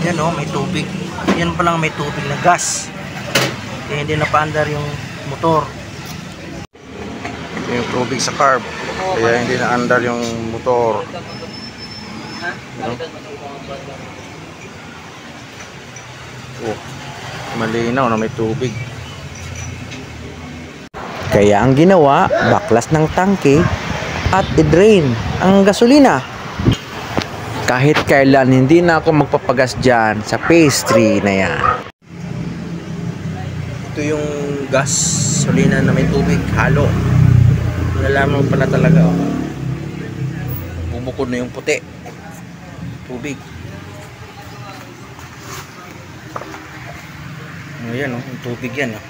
Yan oh, may tubig. Yan pa lang may tubig na gas. Kaya hindi napaandar yung motor. Ito yung tubig sa carb. Kaya hindi naandar yung motor. Oh, malinaw na may tubig. Kaya ang ginawa, baklas ng tangke at i-drain ang gasolina. Kahit kailan hindi na ako magpapagas dyan sa phase 3 na yan. Ito yung gasolina na may tubig, halo. Nalaman mo pala talaga oh. Bubukod na yung puti. Tubig. Ayan oh, yung tubig yan oh.